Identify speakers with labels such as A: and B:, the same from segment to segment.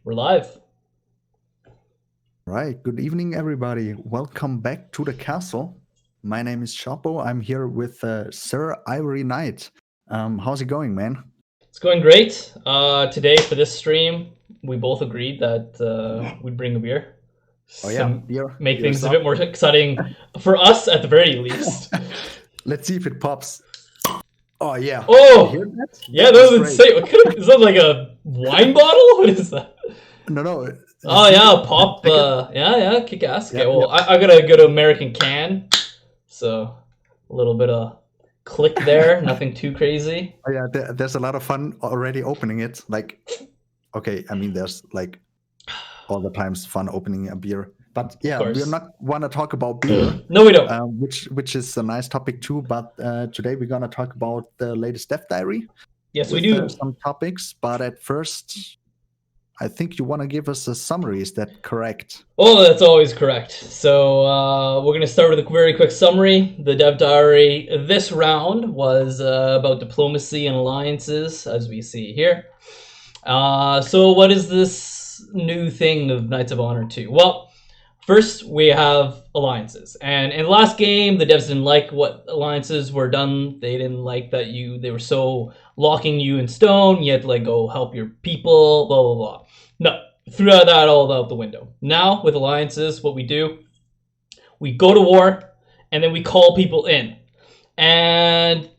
A: We're live.
B: Right. Good evening, everybody. Welcome back to the castle. My name is Chapo. I'm here with Sir Ivory Knight. How's it going, man?
A: It's going great. Today for this stream, we both agreed that we'd bring a beer.
B: Oh yeah,
A: So make
B: beer's
A: things a
B: up.
A: bit more exciting for us at the very least.
B: Let's see if it pops. Oh yeah.
A: Oh!
B: You hear that?
A: Yeah, that was insane. Is that like a wine bottle? What is that?
B: No.
A: Oh yeah, pop. Yeah, kick ass. Okay, well,
B: yeah.
A: I got a good American can, so a little bit of click there. Nothing too crazy.
B: Oh yeah, there's a lot of fun already opening it. Like, okay, I mean, there's like all the times fun opening a beer. But yeah, we're not want to talk about beer.
A: No, we don't.
B: Which is a nice topic too. But today we're gonna talk about the latest DevDiary.
A: Yes, we do.
B: Some topics, but at first, I think you want to give us a summary. Is that correct?
A: Oh, that's always correct. So we're gonna start with a very quick summary. The DevDiary this round was about diplomacy and alliances, as we see here. So what is this new thing of Knights of Honor 2? Well, first, we have alliances. And in the last game, the devs didn't like what alliances were done. They didn't like that they were so locking you in stone. You had to like go help your people, blah, blah, blah. No, threw that all out the window. Now, with alliances, what we do, we go to war, and then we call people in. And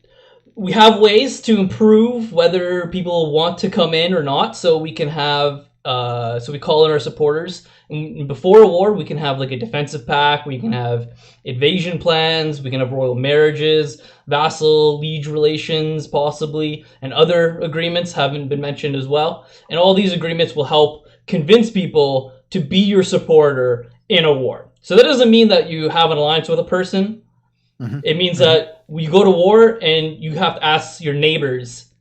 A: we have ways to improve whether people want to come in or not. So we can have, so we call in our supporters. And before a war, we can have like a defensive pact. We can have invasion plans. We can have royal marriages, vassal liege relations, possibly, and other agreements haven't been mentioned as well. And all these agreements will help convince people to be your supporter in a war. So that doesn't mean that you have an alliance with a person. Mm-hmm. It means that you go to war and you have to ask your neighbors,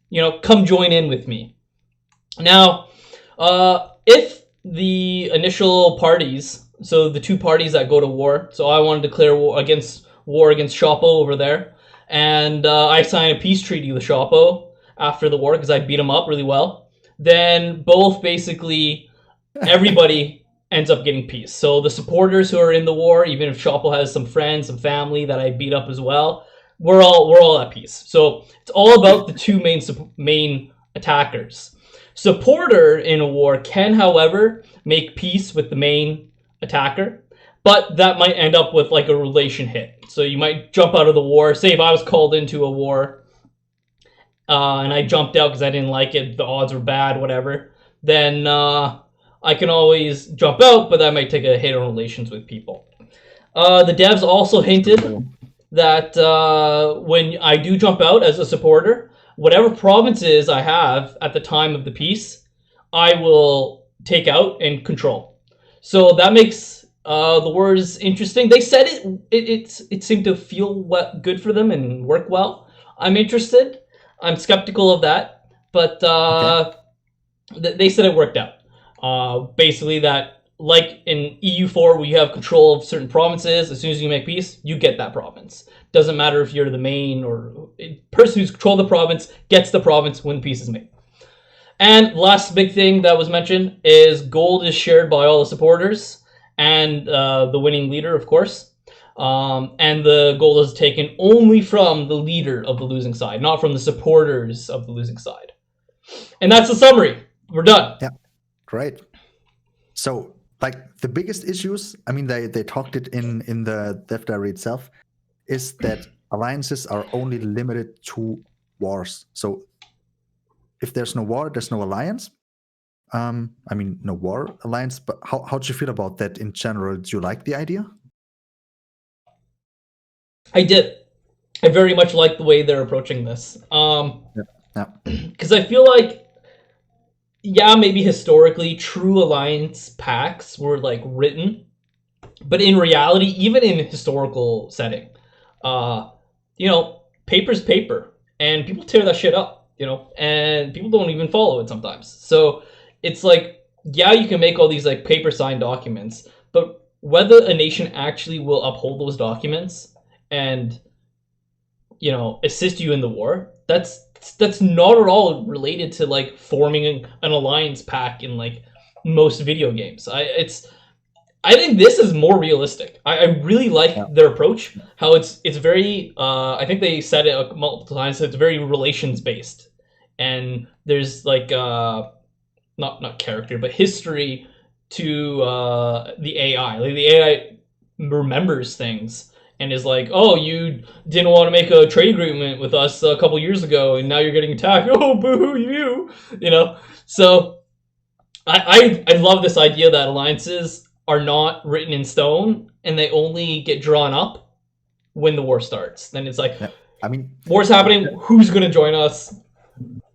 A: come join in with me. Now, if the initial parties, so the two parties that go to war, so I want to declare war against Chapo over there, and I sign a peace treaty with Chapo after the war because I beat him up really well, then both basically, everybody ends up getting peace. So the supporters who are in the war, even if Chapo has some friends, some family that I beat up as well, we're all at peace. So it's all about the two main attackers. Supporter in a war can, however, make peace with the main attacker, but that might end up with like a relation hit. So you might jump out of the war. Say if I was called into a war and I jumped out because I didn't like it, the odds were bad, whatever, then I can always jump out, but that might take a hit on relations with people. The devs also hinted that when I do jump out as a supporter, whatever provinces I have at the time of the peace, I will take out and control. So that makes the wars interesting. They said it seemed to feel good for them and work well. I'm interested. I'm skeptical of that, but they said it worked out. Basically that, like in EU4, where you have control of certain provinces, as soon as you make peace, you get that province. Doesn't matter if you're the main or person who's controlled the province gets the province when the peace is made. And last big thing that was mentioned is gold is shared by all the supporters and the winning leader, of course. And the gold is taken only from the leader of the losing side, not from the supporters of the losing side. And that's the summary. We're done.
B: Yeah, great. So, like the biggest issues, I mean, they talked it in the DevDiary itself, is that alliances are only limited to wars. So if there's no war, there's no alliance. I mean, no war alliance, but how do you feel about that in general? Do you like the idea?
A: I did. I very much like the way they're approaching this. Because I feel like, maybe historically, true alliance pacts were like written, but in reality, even in historical setting, paper's paper, and people tear that shit up, and people don't even follow it sometimes. So it's like, you can make all these like paper signed documents, but whether a nation actually will uphold those documents and assist you in the war, that's not at all related to like forming an alliance pact in like most video games. I think this is more realistic. I really like their approach. How it's very. I think they said it multiple times. It's very relations based, and there's like not character but history to the AI. Like the AI remembers things and is like, oh, you didn't want to make a trade agreement with us a couple years ago, and now you're getting attacked. Oh, boo you! You know. So I love this idea that alliances are not written in stone and they only get drawn up when the war starts. Then it's like,
B: I mean,
A: war's happening. Who's going to join us?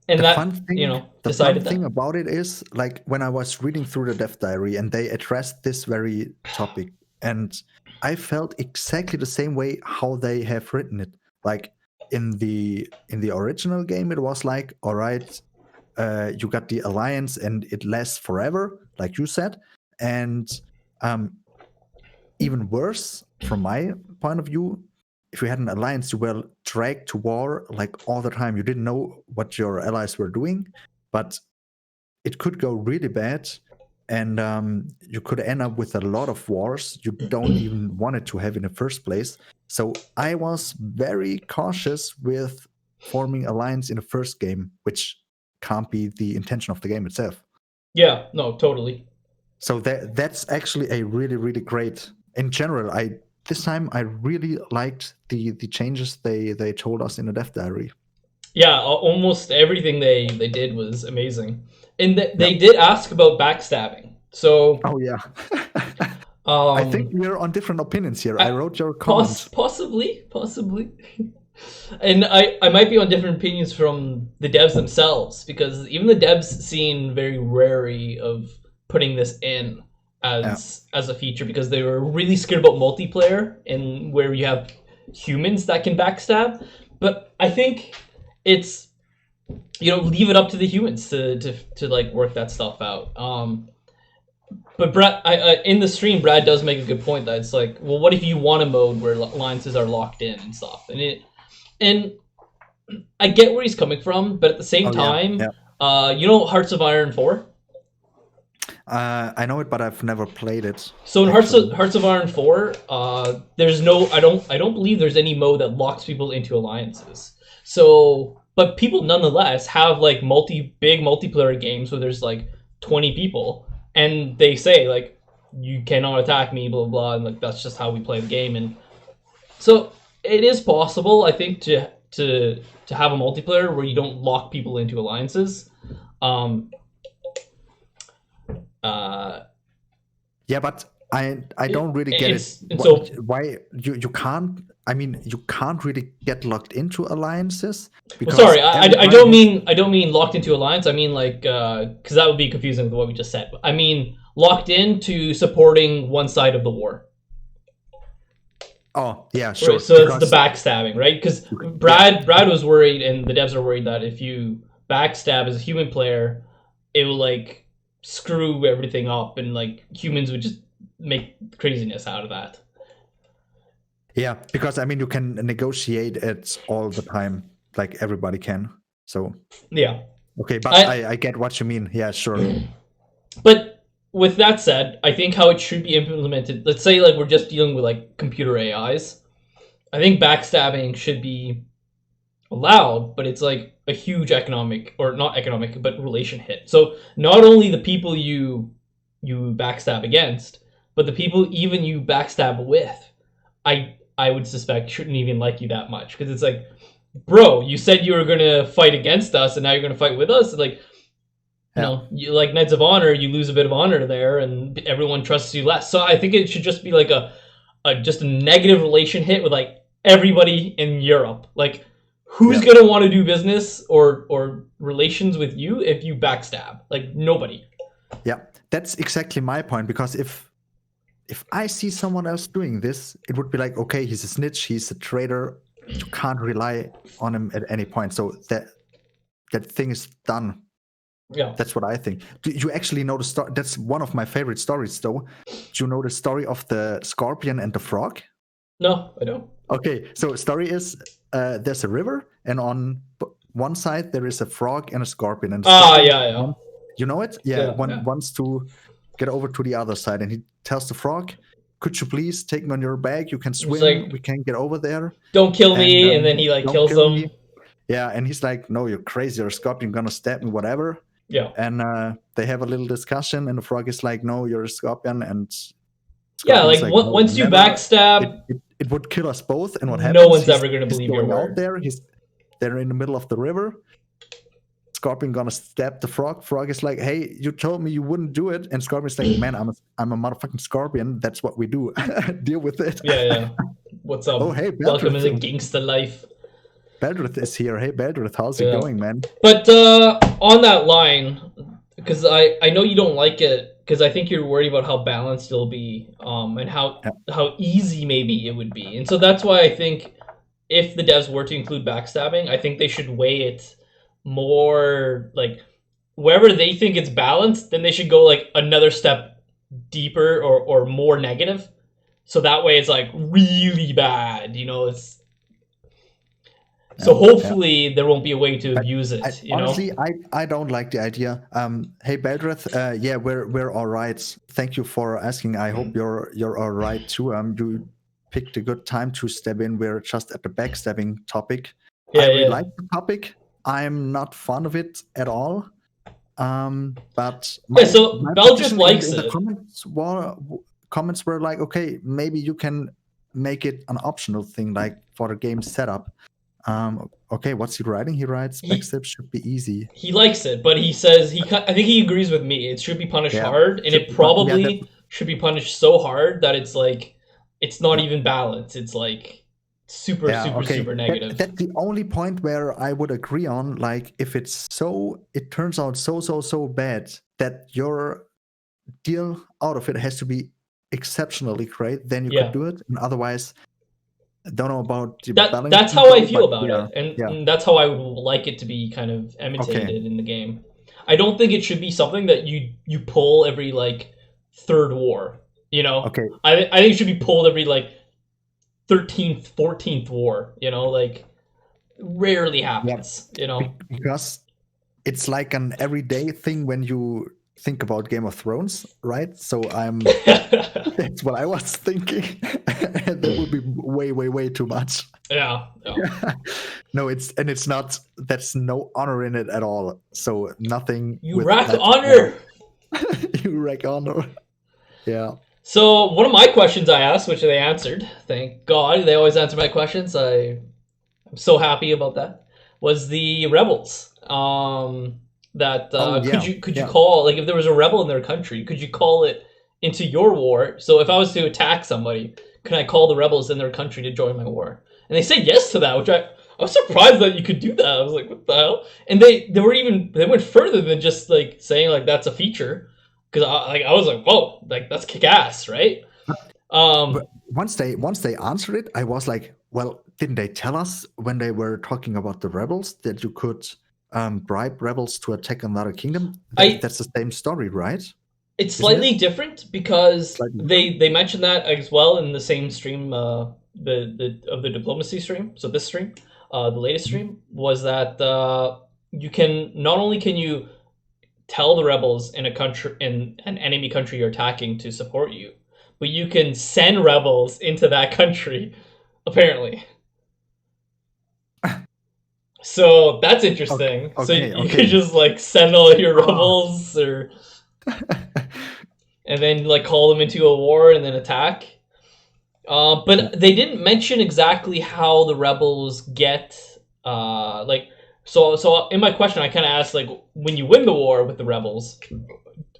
A: And
B: the
A: that,
B: fun thing,
A: you know,
B: the
A: decided
B: fun thing
A: that.
B: about it is, like, when I was reading through the Dev Diary and they addressed this very topic, and I felt exactly the same way how they have written it. Like in the original game, it was like, all right, you got the alliance and it lasts forever, like you said, and even worse from my point of view, if you had an alliance, you were dragged to war like all the time. You didn't know what your allies were doing, but it could go really bad, and you could end up with a lot of wars you don't even want it to have in the first place. So I was very cautious with forming alliance in the first game, which can't be the intention of the game itself.
A: Yeah, no, totally.
B: So that's actually a really, really great. In general, this time I really liked the changes they told us in the Dev Diary.
A: Yeah, almost everything they did was amazing, and they did ask about backstabbing. So,
B: oh yeah, I think we're on different opinions here. I wrote your comments.
A: Possibly, and I might be on different opinions from the devs themselves, because even the devs seem very wary of putting this in as a feature, because they were really scared about multiplayer and where you have humans that can backstab. But I think it's, you know, leave it up to the humans to like work that stuff out. But Brad, in the stream, Brad does make a good point that it's like, well, what if you want a mode where alliances are locked in and stuff? And I get where he's coming from, but at the same time, you know, Hearts of Iron 4.
B: I know it, but I've never played it.
A: So in Hearts of Iron 4, there's no, I don't believe there's any mode that locks people into alliances. So, but people nonetheless have like big multiplayer games where there's like 20 people, and they say like, you cannot attack me, blah blah, and like that's just how we play the game. And so it is possible, I think, to have a multiplayer where you don't lock people into alliances.
B: Yeah, but I don't really get it.
A: So
B: why you can't? I mean, you can't really get locked into alliances.
A: Well, sorry, I don't mean locked into alliance. I mean like because that would be confusing with what we just said. I mean locked into supporting one side of the war.
B: Oh yeah, sure.
A: Right, so it's the backstabbing, right? Because Brad was worried, and the devs are worried that if you backstab as a human player, it will like screw everything up, and like humans would just make craziness out of that.
B: Yeah, because I mean you can negotiate it all the time, like everybody can. So
A: yeah,
B: okay, but I get what you mean. Yeah, sure.
A: But with that said, I think how it should be implemented, let's say like we're just dealing with like computer AIs, I think backstabbing should be allowed, but it's like a huge economic, or not economic, but relation hit. So not only the people you backstab against, but the people even you backstab with, I would suspect shouldn't even like you that much, because it's like, bro, you said you were gonna fight against us, and now you're gonna fight with us. Like, you know, you like Knights of Honor, you lose a bit of honor there, and everyone trusts you less. So I think it should just be like just a negative relation hit with like everybody in Europe. Like, who's gonna want to do business or relations with you if you backstab? Like, nobody.
B: Yeah, that's exactly my point, because if I see someone else doing this, it would be like, okay, he's a snitch, he's a traitor, you can't rely on him at any point. So that thing is done.
A: Yeah,
B: that's what I think. Do you actually know the story? That's one of my favorite stories, though. Do you know the story of the scorpion and the frog?
A: No, I don't.
B: Okay, so the story is there's a river, and on one side there is a frog and a scorpion. And
A: yeah.
B: You know it?
A: Yeah,
B: One
A: yeah.
B: wants to get over to the other side, and he tells the frog, "Could you please take me on your back? You can
A: It's
B: swim.
A: like,
B: We can get over there,
A: don't kill
B: and
A: me, and then he like
B: don't
A: kills
B: kill me."
A: them.
B: Yeah, and he's like, "No, you're crazy. You're a scorpion. Gonna stab me, whatever."
A: Yeah.
B: And they have a little discussion, and the frog is like, "No, you're a scorpion," and
A: Yeah,
B: Scorpion is
A: like
B: like, "No,
A: once you
B: never. It,
A: backstab,
B: it, it would kill us both." And what
A: no
B: happens?
A: one's ever gonna
B: He's
A: believe your
B: going out
A: word.
B: there. They're in the middle of the river. Scorpion gonna stab the frog. Frog is like, "Hey, you told me you wouldn't do it." And Scorpion's like, "Man, I'm a motherfucking scorpion. That's what we do. Deal with it."
A: Yeah, yeah. What's up?
B: Oh, hey,
A: Welcome to the
B: Beldrith.
A: gangsta life.
B: Beldrith is here. Hey, Beldrith, how's it
A: Yeah.
B: going, man?
A: But on that line, because I know you don't like it, because I think you're worried about how balanced it'll be, and how easy maybe it would be, and so that's why I think if the devs were to include backstabbing, I think they should weigh it more like wherever they think it's balanced, then they should go like another step deeper or more negative. So that way it's like really bad, you know, it's so hopefully there won't be a way to abuse it, you
B: honestly,
A: know?
B: I don't like the idea. Hey Beldrith, yeah, we're all right. Thank you for asking. I hope you're all right too. You picked a good time to step in. We're just at the backstabbing topic.
A: Yeah,
B: I really
A: yeah.
B: like the topic. I'm not fond of it at all. But my,
A: so
B: my
A: Beldrith
B: position
A: likes
B: in
A: it.
B: the comments were like, okay, maybe you can make it an optional thing, like for the game setup. Okay, what's he writing? He writes, backstab should be easy.
A: He likes it, but he says I think he agrees with me. It should be punished hard, and it probably should be punished so hard that it's like it's not even balanced. It's like super negative.
B: That's the only point where I would agree on. Like, if it turns out so bad that your deal out of it has to be exceptionally great, then you could do it. And otherwise, I don't know about the balance.
A: That's how I feel about it, and that's how I would like it to be kind of imitated in the game. I don't think it should be something that you pull every like third war. You know, I think it should be pulled every like 13th, 14th war. You know, like rarely happens. You know,
B: because it's like an everyday thing when you think about Game of Thrones, right? So that's what I was thinking. That would be way too much.
A: Yeah.
B: No, it's not. That's no honor in it at all. So nothing.
A: You rack honor.
B: You rack honor. Yeah.
A: So one of my questions I asked, which they answered, thank God, they always answer my questions. I'm so happy about that. Was the rebels? Could you call, like, if there was a rebel in their country, could you call it into your war? So if I was to attack somebody, can I call the rebels in their country to join my war? And they said yes to that, which I was surprised that you could do that. I was like, what the hell? And they went further than just like saying like that's a feature, because I was like, whoa, like that's kick ass, right?
B: But once they answered it, I was like, well, didn't they tell us when they were talking about the rebels that you could bribe rebels to attack another kingdom? That's the same story, right?
A: It's slightly different because they mentioned that as well in the same stream, the diplomacy stream. So this stream, the latest stream, was that you can not only can you tell the rebels in an enemy country you're attacking to support you, but you can send rebels into that country, apparently. So that's interesting. So you could just like send all your rebels or and then like call them into a war and then attack. But they didn't mention exactly how the rebels get so in my question I kind of asked, like, when you win the war with the rebels,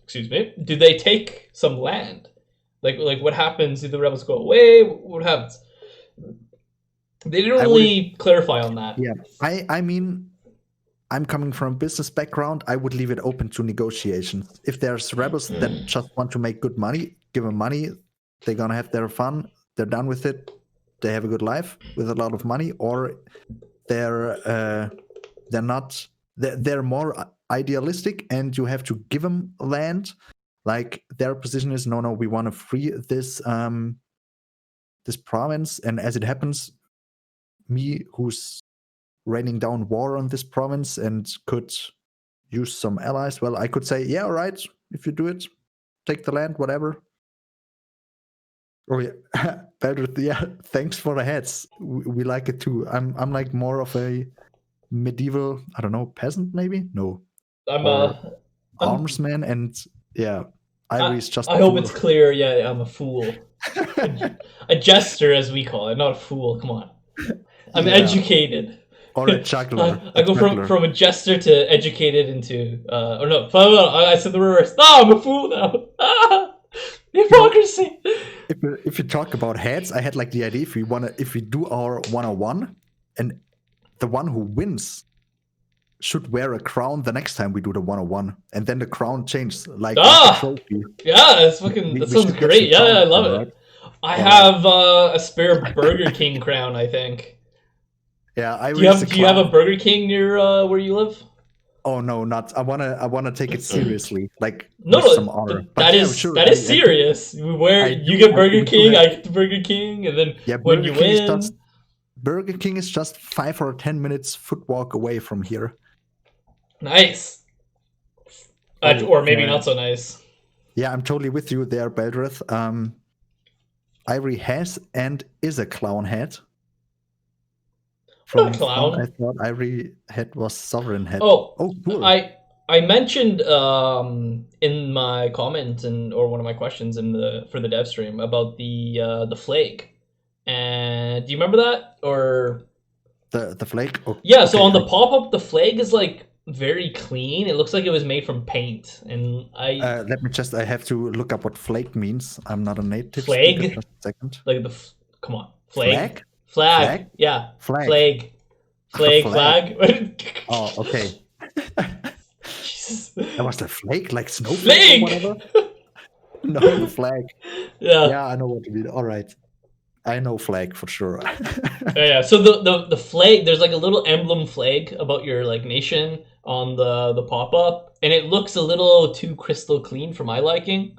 A: excuse me, do they take some land? Like what happens? Do the rebels go away? What happens? They didn't really clarify on that.
B: Yeah, I mean, I'm coming from a business background. I would leave it open to negotiations. If there's rebels that just want to make good money, give them money. They're gonna have their fun. They're done with it. They have a good life with a lot of money, or they're not. They're more idealistic, and you have to give them land. Like, their position is, no, we want to free this this province, and as it happens, me, who's raining down war on this province and could use some allies. Well, I could say, yeah, all right, if you do it, take the land, whatever. Oh yeah, Beldrith, yeah, thanks for the heads. We like it too. I'm like more of a medieval, I don't know, peasant maybe? No.
A: I'm
B: Or
A: I'm,
B: armsman, and yeah, Ivory's just
A: I
B: a
A: hope
B: fool.
A: it's clear. Yeah, I'm a fool. A jester, as we call it, not a fool. Come on. I'm
B: Yeah.
A: educated.
B: Or a juggler.
A: I go from a jester to educated into or no, I said the reverse. No, I'm a fool now. Ah, hypocrisy.
B: If you talk about heads, I had like the idea if we do our 101, and the one who wins should wear a crown the next time we do the 101, and then the crown changes like a trophy.
A: Yeah, that's fucking. That sounds great. Yeah, I love it. I have a spare Burger King crown, I think.
B: Yeah,
A: do you have a Burger King near where you live?
B: Oh no, not. I wanna take it seriously, like
A: no,
B: with some honor.
A: That is serious. You get Burger King, I get the Burger King, and then when you win,
B: Burger King is just 5 or 10 minutes foot walk away from here.
A: Nice. Or maybe not so nice.
B: Yeah, I'm totally with you there, Beldrith. Ivory has and is a clown head.
A: From clown.
B: I thought Ivory head was sovereign head.
A: Oh,
B: cool.
A: I mentioned in my comment or one of my questions for the dev stream about the flag. And do you remember that? Or
B: the flag?
A: Oh, yeah, so on the pop-up, the flag is like very clean. It looks like it was made from paint. And I
B: have to look up what flag means. I'm not a native
A: flag
B: speaker. Just a second.
A: Like come on. Flag?
B: Flag?
A: Yeah.
B: Flag. Oh, okay. Jesus. That was the flag, like snowflake or whatever? No, the flag. Yeah, I know what you mean. All right. I know flag for sure.
A: Yeah. So the flag, there's like a little emblem flag about your like nation on the pop-up, and it looks a little too crystal clean for my liking.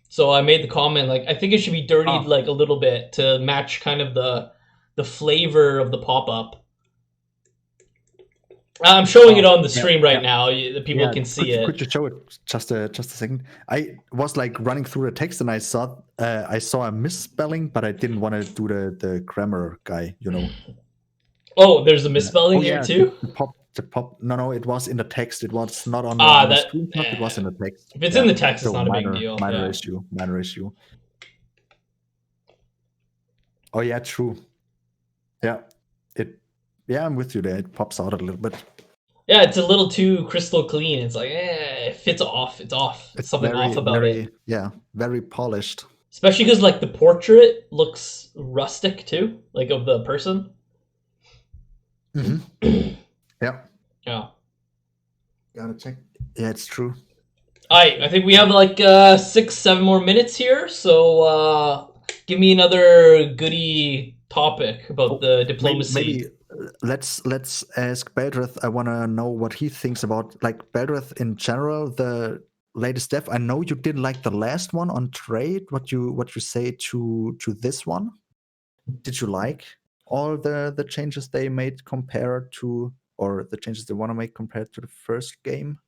A: So I made the comment like I think it should be dirtied like a little bit to match kind of the flavor of the pop-up. I'm showing it on the stream right now. The people can see it.
B: Could you show it just a second? I was like running through the text and I saw a misspelling, but I didn't want to do the grammar guy, you know.
A: Oh, there's a misspelling here too?
B: The pop. No, it was in the text. It was not on the screenshot. It was in the text.
A: If it's in the text, it's not a big deal.
B: Minor issue. Oh yeah, true. Yeah. Yeah, I'm with you there. It pops out a little bit.
A: Yeah, it's a little too crystal clean. It's like, it fits off. It's off. It's something off about it.
B: Yeah, very polished.
A: Especially because, like, the portrait looks rustic, too. Like, of the person.
B: Mm-hmm. Yeah.
A: Gotta
B: check. Yeah, it's true.
A: I think we have, like, 6-7 more minutes here. So, give me another goody topic about the diplomacy.
B: Maybe let's ask Beldrith. I want to know what he thinks about like Beldrith in general, the latest dev. I know you didn't like the last one on trade. What you say to this one? Did you like all the changes they made compared to, or the changes they want to make compared to the first game?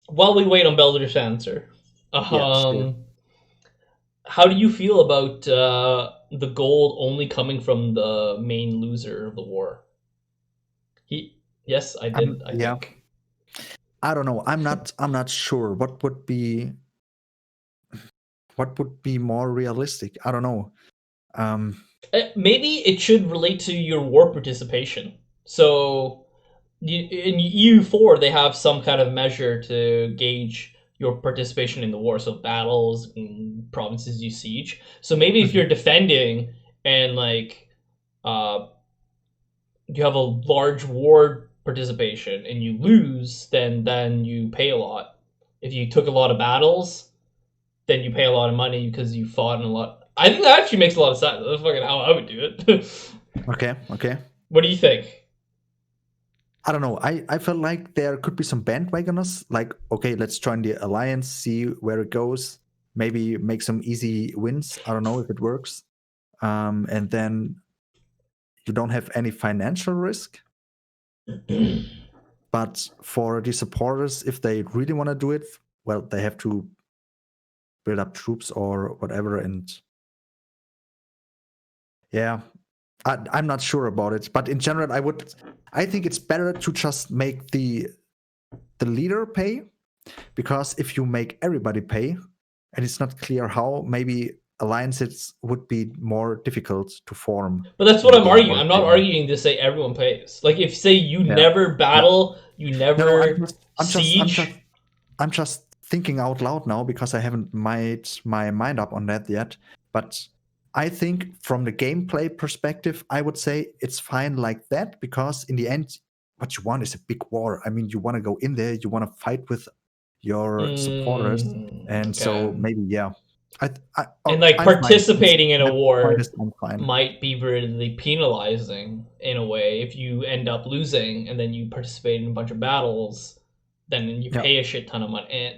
A: While we wait on Beldrith's answer,
B: sure.
A: How do you feel about the gold only coming from the main loser of the war? Yes, I did. I think.
B: I don't know. I'm not sure. What would be more realistic? I don't know.
A: Maybe it should relate to your war participation. So, in EU4, they have some kind of measure to gauge your participation in the war, so battles and provinces you siege. So maybe if you're defending and like you have a large war participation and you lose, then you pay a lot. If you took a lot of battles, then you pay a lot of money because you fought in a lot. I think that actually makes a lot of sense. That's fucking how I would do it.
B: Okay.
A: What do you think?
B: I don't know. I felt like there could be some bandwagoners. Like, okay, let's join the alliance, see where it goes. Maybe make some easy wins. I don't know if it works. And then you don't have any financial risk. But for the supporters, if they really want to do it, well, they have to build up troops or whatever. And yeah, I'm not sure about it. But in general, I think it's better to just make the leader pay, because if you make everybody pay and it's not clear how, maybe alliances would be more difficult to form.
A: But that's what I'm arguing. I'm not arguing to say everyone pays. Like, if say you never battle, you never siege.
B: I'm just thinking out loud now because I haven't made my mind up on that yet. But I think from the gameplay perspective, I would say it's fine like that, because in the end, what you want is a big war. I mean, you want to go in there, you want to fight with your supporters, and so maybe
A: and like participating in a war might be really penalizing in a way. If you end up losing and then you participate in a bunch of battles, then you pay a shit ton of money. And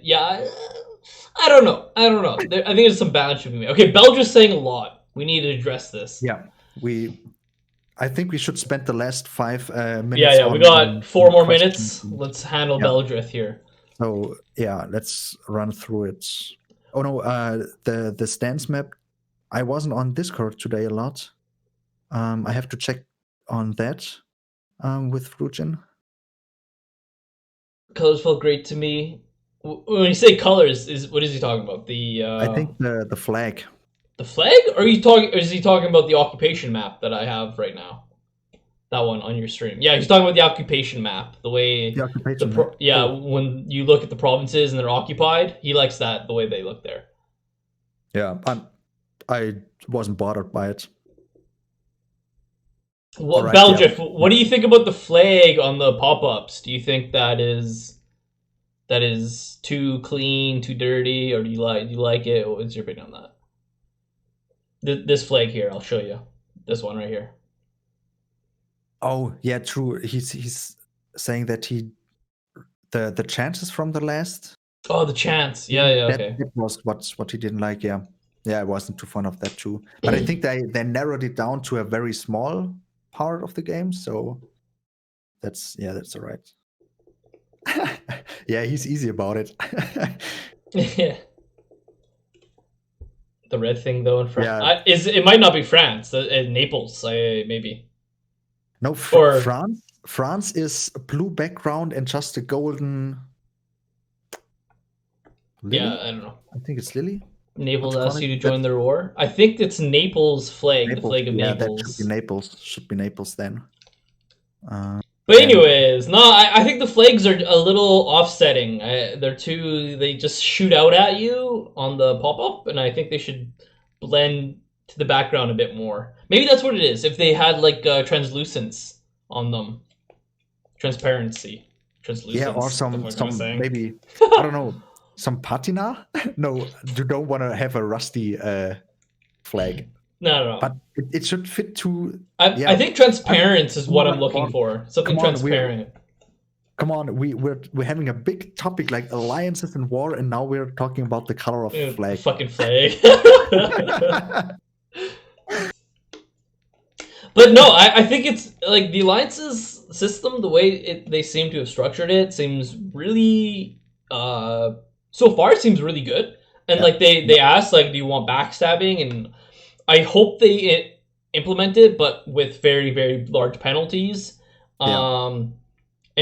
A: I don't know. I think there's some balance should be made. Okay, Belgium's saying a lot. We need to address this.
B: Yeah, I think we should spend the last 5 minutes.
A: Yeah, we got 4 more minutes. Let's handle Beldrith here.
B: So yeah, let's run through it. Oh no, the stance map. I wasn't on Discord today a lot. I have to check on that with Frugin.
A: Colors felt great to me. When you say colors, what is he talking about?
B: I think the flag.
A: The flag? Or is he talking about the occupation map that I have right now? That one on your stream. Yeah, he's talking about the occupation map. The way
B: the occupation map.
A: Yeah, when you look at the provinces and they're occupied, he likes that, the way they look there.
B: Yeah, I wasn't bothered by it.
A: Well, right, Belgium, what do you think about the flag on the pop-ups? Do you think that is too clean, too dirty, or do you like it? What's your opinion on that? This flag here, I'll show you. This one right here.
B: Oh yeah, true. He's saying that the chances from the last.
A: Oh, the chance. Yeah, okay.
B: That was what he didn't like. Yeah, I wasn't too fond of that too. But I think they narrowed it down to a very small part of the game. So that's all right. Yeah, he's easy about it.
A: Yeah. The red thing though in France. Yeah. It might not be France. Naples, maybe.
B: No, France. France is a blue background and just a golden. Lily?
A: Yeah, I don't know.
B: I think it's Lily.
A: Naples asks you to join their war. I think it's Naples' flag, the flag of Naples.
B: Yeah, that should be Naples. Should be Naples then.
A: But anyways, no, I think the flags are a little offsetting. They just shoot out at you on the pop-up, and I think they should blend to the background a bit more. Maybe that's what it is. If they had like translucence on them, transparency, translucence.
B: Yeah, or some maybe I don't know, some patina. No, you don't want to have a rusty flag.
A: No.
B: But it should fit to.
A: I think transparent is what I'm looking for. Something transparent.
B: Come on, we're having a big topic like alliances and war, and now we're talking about the color of the flag.
A: Fucking flag. But no, I think it's like the alliances system, the way they seem to have structured it seems really so far it seems really good. And like they asked like, do you want backstabbing? And I hope they implement it, but with very, very large penalties. And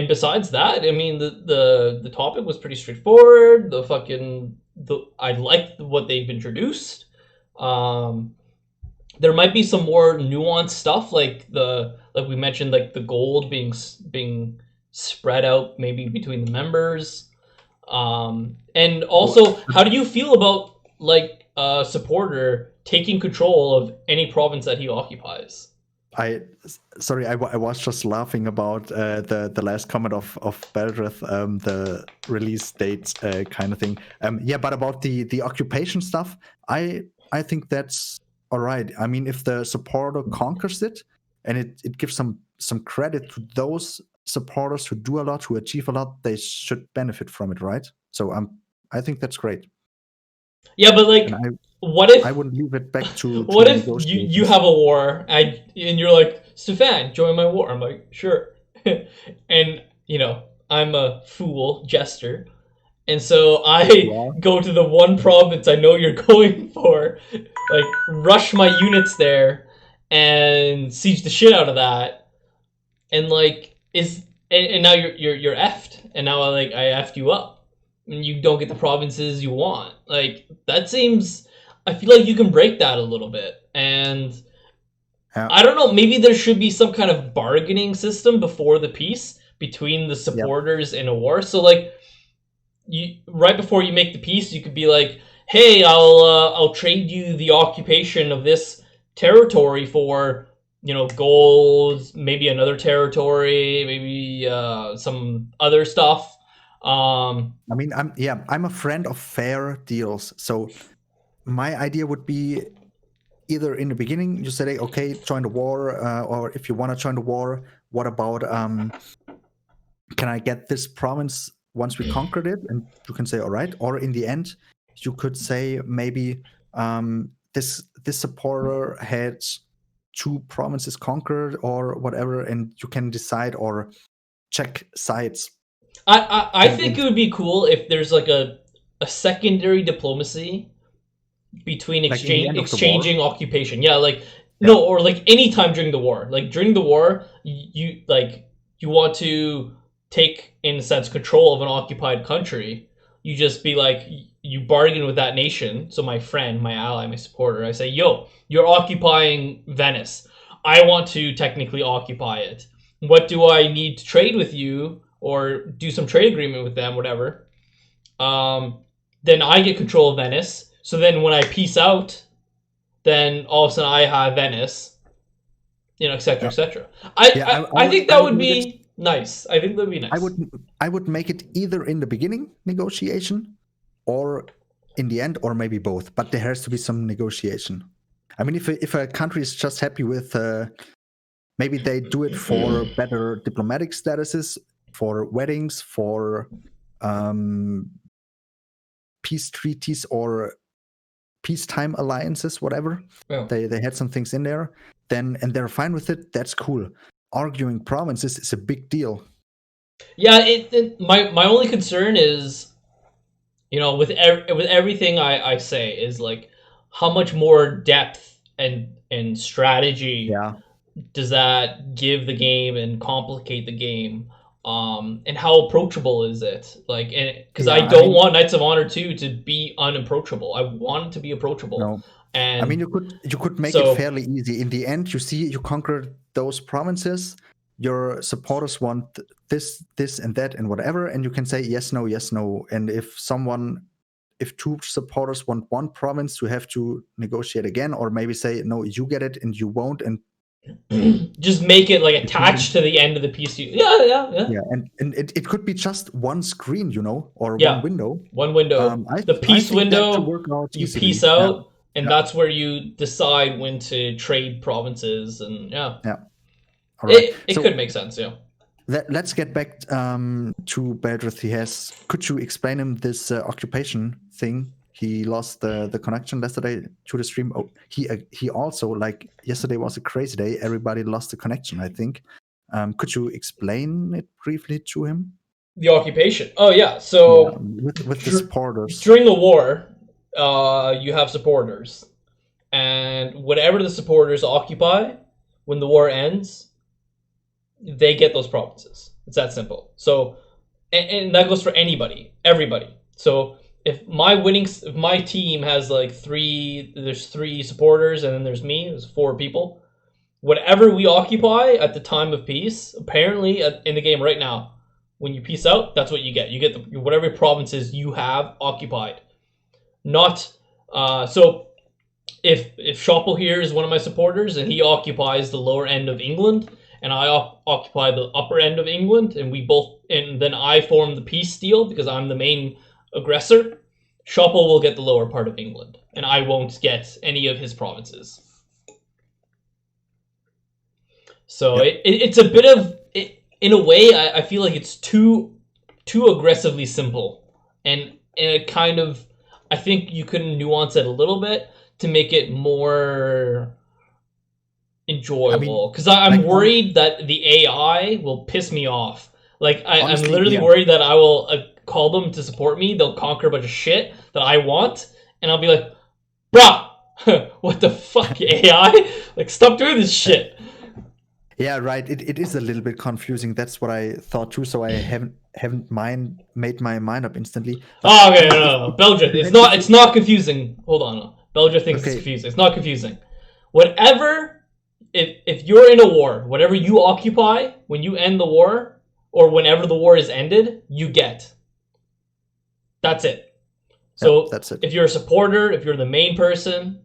A: besides that, I mean, the topic was pretty straightforward. I liked what they've introduced. There might be some more nuanced stuff, like we mentioned, like the gold being spread out maybe between the members. And also, how do you feel about like a supporter taking control of any province that he occupies?
B: I was just laughing about the last comment of Beldrith, the release date kind of thing. But about the occupation stuff, I think that's all right. I mean, if the supporter conquers it, and it gives some credit to those supporters who do a lot, who achieve a lot, they should benefit from it, right? So I think that's great.
A: Yeah, but like, what if
B: I wouldn't leave it back to
A: what if you have a war and you're like, Stefan, join my war? I'm like, sure. And I'm a fool jester, and so
B: Yeah.
A: I go to the one province I know you're going for, like rush my units there, and siege the shit out of that, and like and now you're effed, and now I effed you up, and you don't get the provinces you want. Like that seems, I feel like you can break that a little bit, and
B: Yeah.
A: I don't know. Maybe there should be some kind of bargaining system before the peace between the
B: Yep.
A: supporters in a war. So like you right before you make the peace, you could be like, "Hey, I'll trade you the occupation of this territory for gold, maybe another territory, maybe some other stuff."
B: I mean, I'm a friend of fair deals. So my idea would be either in the beginning you say, okay, join the war, or if you want to join the war, what about can I get this province once we conquered it? And you can say, all right. Or in the end, you could say maybe this supporter had 2 provinces conquered or whatever, and you can decide or check sides.
A: I think
B: And
A: it would be cool if there's like a secondary diplomacy between
B: like in the end of the war,
A: exchanging occupation. Yeah, like
B: yeah,
A: no, or like any time during the war. Like during the war, you want to take in a sense control of an occupied country. You just be like you bargain with that nation. So my friend, my ally, my supporter, I say, "Yo, you're occupying Venice. I want to technically occupy it. What do I need to trade with you or do some trade agreement with them, whatever?" Then I get control of Venice. So then when I peace out, then all of a sudden I have Venice, etc.,
B: yeah,
A: etc.
B: yeah.
A: I think
B: I
A: that
B: would
A: would
B: make it.
A: be nice. I think that would be
B: I
A: nice.
B: would I would make it either in the beginning negotiation or in the end, or maybe both. But there has to be some negotiation. I mean, if a country is just happy with maybe they do it for better diplomatic statuses, for weddings, for um, peace treaties or peacetime alliances, whatever.
A: Yeah.
B: They had some things in there. Then and they're fine with it. That's cool. Arguing provinces is a big deal.
A: Yeah, my only concern is, with everything I say is like how much more depth and strategy
B: Yeah,
A: does that give the game and complicate the game, and how approachable is it, like, and because I
B: yeah. I
A: don't
B: mean,
A: want Knights of Honor 2 to be unapproachable. I want it to be approachable,
B: no. I mean,
A: and
B: you could make it
A: so
B: fairly easy. In the end, you see, you conquer those provinces. Your supporters want this, and that, and whatever, and you can say yes, no, yes, no. And if 2 supporters want 1 province, you have to negotiate again, or maybe say no, you get it, and you won't, and
A: just make it like attached
B: depending,
A: to the end of the PC. Yeah, yeah, yeah,
B: yeah, and it could be just one screen, or one
A: yeah.
B: window.
A: One window, the
B: I
A: peace
B: think that should
A: window.
B: work out
A: You
B: easily.
A: peace
B: Yeah,
A: out, and
B: yeah,
A: that's where you decide when to trade provinces, and yeah,
B: yeah. All right.
A: it
B: So
A: could make sense. Yeah.
B: let's get back to Bedrith. Could you explain him this occupation thing? He lost the connection yesterday to the stream. Oh, he also, like, yesterday was a crazy day. Everybody lost the connection, I think. Could you explain it briefly to him?
A: The occupation. Oh yeah.
B: Yeah,
A: So
B: with the supporters.
A: during the war, you have supporters, and whatever the supporters occupy, when the war ends, they get those provinces. It's that simple. So, and that goes for anybody, everybody. So if my team has like there's 3 supporters, and then there's me, there's 4 people. Whatever we occupy at the time of peace, apparently in the game right now, when you peace out, that's what you get. You get whatever provinces you have occupied. Not so if Shoppel here is one of my supporters and he occupies the lower end of England and I occupy the upper end of England, and then I form the peace deal because I'm the main aggressor, Shoppel will get the lower part of England and I won't get any of his provinces. So
B: Yep.
A: it's a bit of it, in a way. I feel like it's too aggressively simple, and it kind of, I think you can nuance it a little bit to make it more
B: I mean,
A: enjoyable. Because I'm
B: like one.
A: worried that the AI will piss me off. Like, I'm
B: Honestly,
A: literally
B: yeah.
A: worried that I will call them to support me. They'll conquer a bunch of shit that I want, and I'll be like, bruh, what the fuck, AI? Like, stop doing this shit.
B: Yeah, right. It is a little bit confusing. That's what I thought too. So I haven't made my mind up instantly. But
A: Oh, okay,
B: I mean,
A: no. Belgian.
B: if
A: It's not confusing. Hold on. Belgian thinks it's
B: okay,
A: confusing. It's not confusing. Whatever, if you're in a war, whatever you occupy when you end the war, or whenever the war is ended, you get. That's it.
B: yeah,
A: So
B: that's it.
A: if you're a supporter, if you're the main person,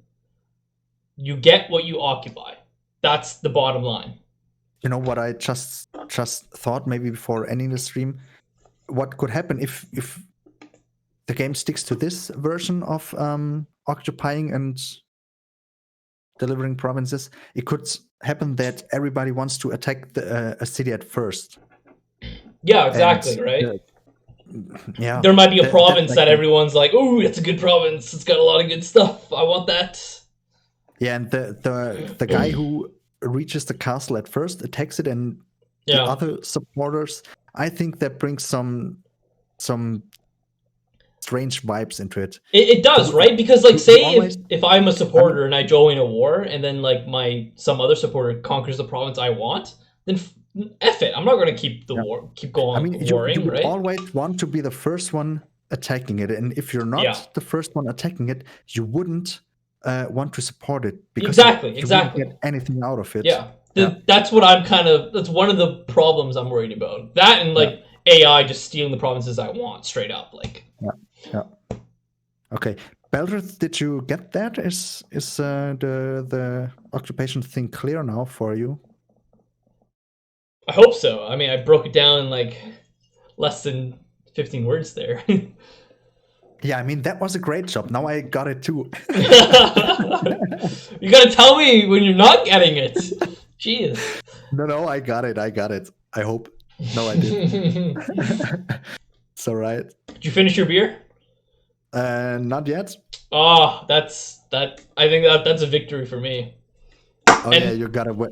A: you get what you occupy. That's the bottom line.
B: You know what I just thought maybe before ending the stream, what could happen if the game sticks to this version of occupying and delivering provinces? It could happen that everybody wants to attack a city at first.
A: Yeah, exactly,
B: And,
A: right?
B: Yeah,
A: there might be a province
B: like
A: that everyone's like, "Oh, it's a good province. It's got a lot of good stuff. I want that."
B: Yeah, and the guy who reaches the castle at first attacks it, and the other supporters. I think that brings some strange vibes into it.
A: It does, right? Because like, say
B: always,
A: if I'm a supporter and I join a war, and then like some other supporter conquers the province I want, then F it. I'm not going to keep the war, keep going.
B: I mean,
A: warring,
B: you would
A: right?
B: always want to be the first one attacking it, and if you're not the first one attacking it, you wouldn't want to support it because you wouldn't get anything out of it.
A: Yeah, that's what I'm that's one of the problems I'm worried about. That and like AI just stealing the provinces I want straight up, like.
B: Yeah. Okay, Beldrith, did you get that? Is the occupation thing clear now for you?
A: I hope so. I mean, I broke it down in like less than 15 words there.
B: Yeah, I mean, that was a great job. Now I got it too.
A: You gotta tell me when you're not getting it. Jeez.
B: No, I got it. I hope. No, I did. It's all right.
A: Did you finish your beer?
B: Not yet.
A: Oh, that's that. I think that's a victory for me.
B: Oh yeah, you gotta wear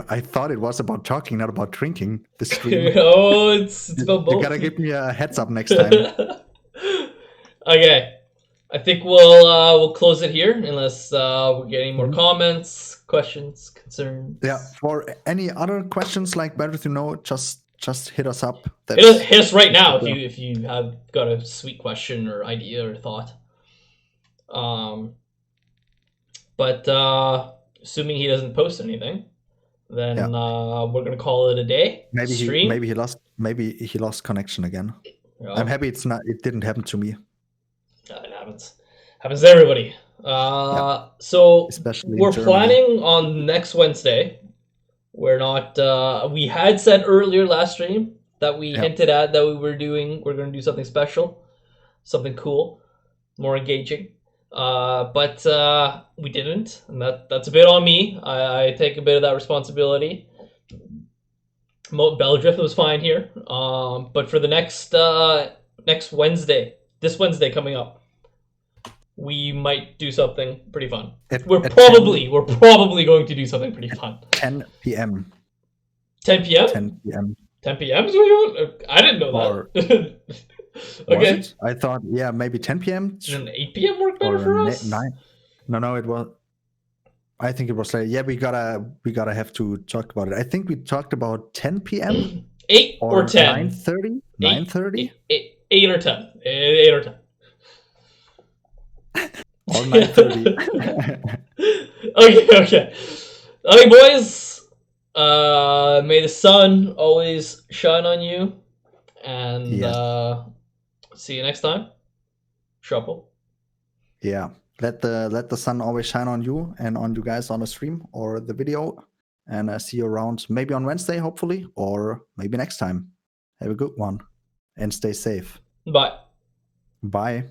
B: I thought it was about talking, not about drinking. The stream.
A: Oh, it's about both.
B: You gotta give me a heads up next time.
A: Okay, I think we'll close it here unless we get any more comments, questions, concerns.
B: Yeah, for any other questions like better to know, just hit us up.
A: Hit us right now if you have got a sweet question or idea or thought. But assuming he doesn't post anything, then we're gonna call it a day.
B: Maybe he lost connection again. Yeah. I'm happy it didn't happen to me.
A: It happens to everybody. So
B: especially
A: we're planning on next Wednesday. We're not. We had said earlier last stream that we hinted at that we're going to do something special, something cool, more engaging. But we didn't, and that's a bit on me. I take a bit of that responsibility. Beldrift was fine here. But for the next Wednesday, this Wednesday coming up, we might do something pretty fun. We're probably going to do something pretty fun.
B: 10 p.m.
A: 10 p.m.
B: 10 p.m.
A: 10 p.m. is what you want? I didn't know that. Okay.
B: I thought maybe 10 p.m.
A: Does 8 p.m. work better for us?
B: 9. No, it was. I think it was like we gotta have to talk about it. I think we talked about 10 p.m.
A: 8 or 10.
B: 9:30. 9:30.
A: 8 or 10. 8 or 10.
B: Or 9:30.
A: Okay. Okay, boys. May the sun always shine on you, and see you next time. Shuffle.
B: Yeah. Let the sun always shine on you and on you guys on the stream or the video. And see you around maybe on Wednesday, hopefully, or maybe next time. Have a good one and stay safe.
A: Bye.
B: Bye.